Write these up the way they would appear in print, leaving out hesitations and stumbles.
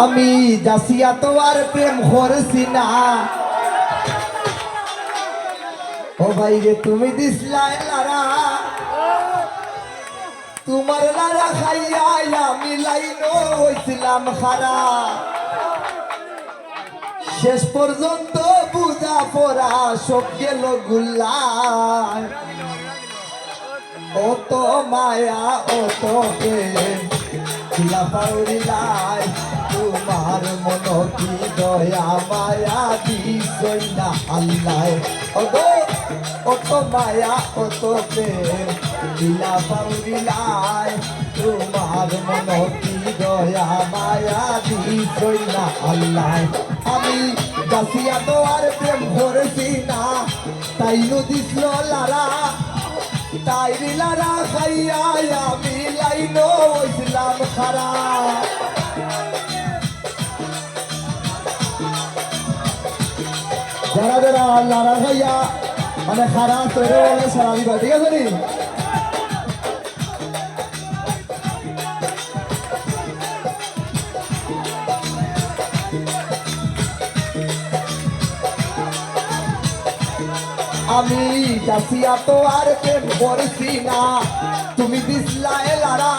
আমি যাসিয়া তো আর প্রেম করছি না। ও ভাই রে তুমি দিসলাই লারা, তোমার লারা খাইয়া আমি লাইনো হইছিলাম খারা। শেষ পর্যন্ত বুঝা পড়া সব গেল গুল্লায়। অত মায়া অত প্রেম পাউরিলাই, তোমার মন কি দয়া মায়া দিছই না আল্লাহ। ওগো অত মায়া অত প্রেম দিলা পাউরিলাই, তোমার মন কি দয়া মায়া দিছই না আল্লাহ। আমি গাছিয়া তো আর প্রেম করেছি না, তাই দিছিল লারা, তাই লারা খাইয়া আমি লাইনো হইছিলাম খারা। যারা যারা লারা খাইয়া মানে খারা তৈরি হলে সারা দিবা, ঠিক আছে নি? আমি যাসিয়া তো আর প্রেম করছি না, তুমি দিসলাই লারা,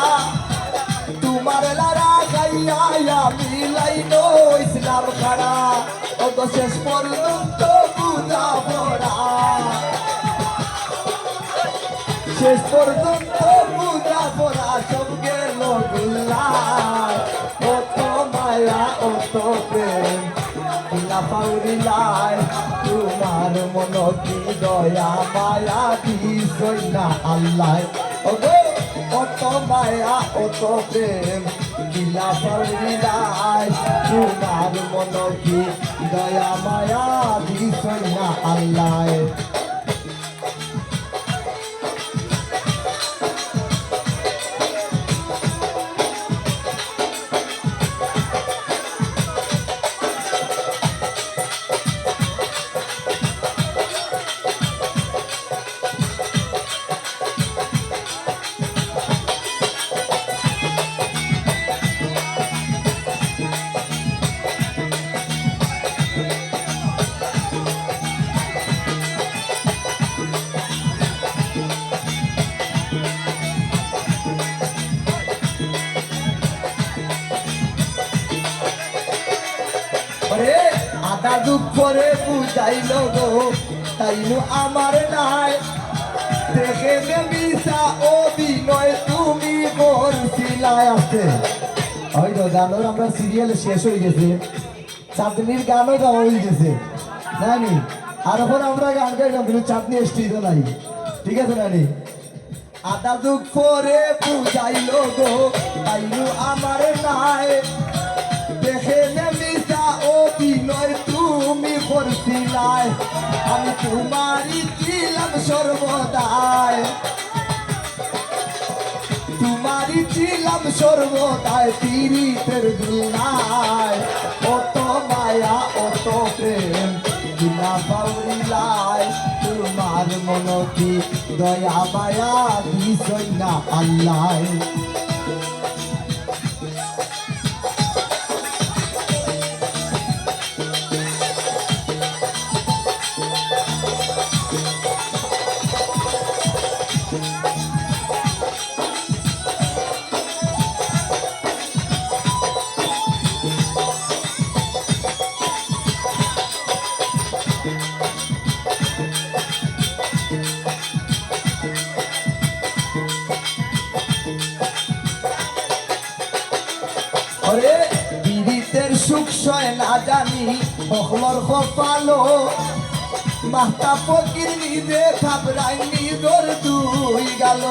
তোমার লারা খাইয়া আমি লাইনো হইছিলাম খারা। অত শেষ পর্যন্ত বুঝা পড়া, শেষ পর্যন্ত বুঝা পড়া সব গেল গুল্লায়। অত মায়া অত প্রেম দিলা পাউরিলাই, তোমার মন কি দয়া মায়া দিছই না আল্লাহ। ওগো অত মায়া অত প্রেম দিলা পাউরিলাই, তোমার মন কি দয়া মায়া দিছই না আল্লাহ। আদা দুঃখরে বুঝাইল গো, তাইনু আমার নাই দেখে মিশা অভিনয় তুমি করছিলাই। আছে হয়তো গানের আমরা সিরিয়াল শেষ হয়ে গেছে, চাঁদনির গানও গাওয়া হয়ে গেছে নানি, আর এখন আমরা গান গাইলাম কিন্তু চাঁদনি স্ট্রিটও নাই, ঠিক আছে নানি? আদা দুঃখরে বুঝাইল গো, তাইনু আমার নাই দেখে মিশা অভিনয় তুমি করছিলাই। আমি তোমারই ছিলাম সর্বদাই, তোমারই ছিলাম সর্বদাই পীড়িতের দুলায়। অত মায়া অত প্রেম দিলা পাউরিলাই, তোমার মন কি দয়া মায়া দিছই না আল্লাহ। পীড়িতের সুখ সয় না জানি বখলর কপালো, মাতা ফকির নিজে থাবরাই নিজর দুই গেল।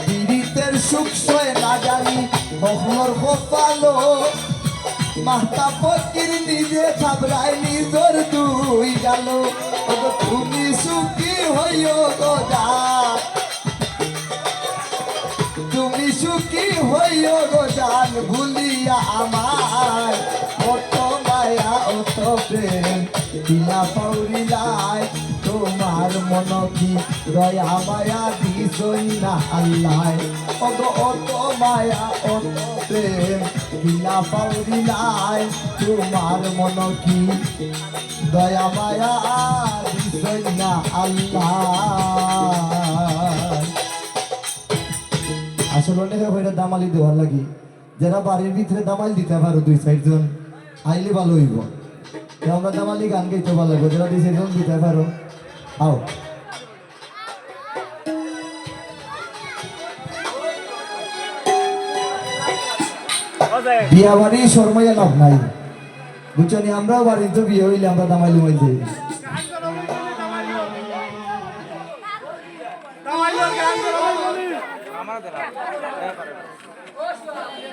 পীড়িতের সুখ সয় না জানি বখলর কপালো, মাতা ফকির নিজে থাবরাই নিজর দুই গেল। তুমি সুখী হইও গো জান, তুমি সুখী হইও গো জান ভুলিয়া আমার। অত মায়া অত প্রেম দিলা পাউরি পাউরিলাই তোমার মন কি দয়া মায়া দিছই না আল্লাহ অত অত মায়া অত প্রেম কিলা পাউরিলাই তোমার মন কি দয়া মায়া দিছই না আল্লাহ আসলে অনেক ভাইরা দামালি দেওয়ার লাগি যারা বাড়ির ভিতরে দামাল দিতে পারো 2-4 জন আইলে ভালো হইব আমরা দামালি গান গাইতে ভালো লাগবে যারা 2-4 জন দিতে পারো আও বিয়া বাড়ি শর্মাইয়া লাভ নাই বুঝছো নি আমরাও বাড়িতে বিয়ে হইলে আমরা দামাইলি মাইতে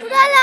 Udah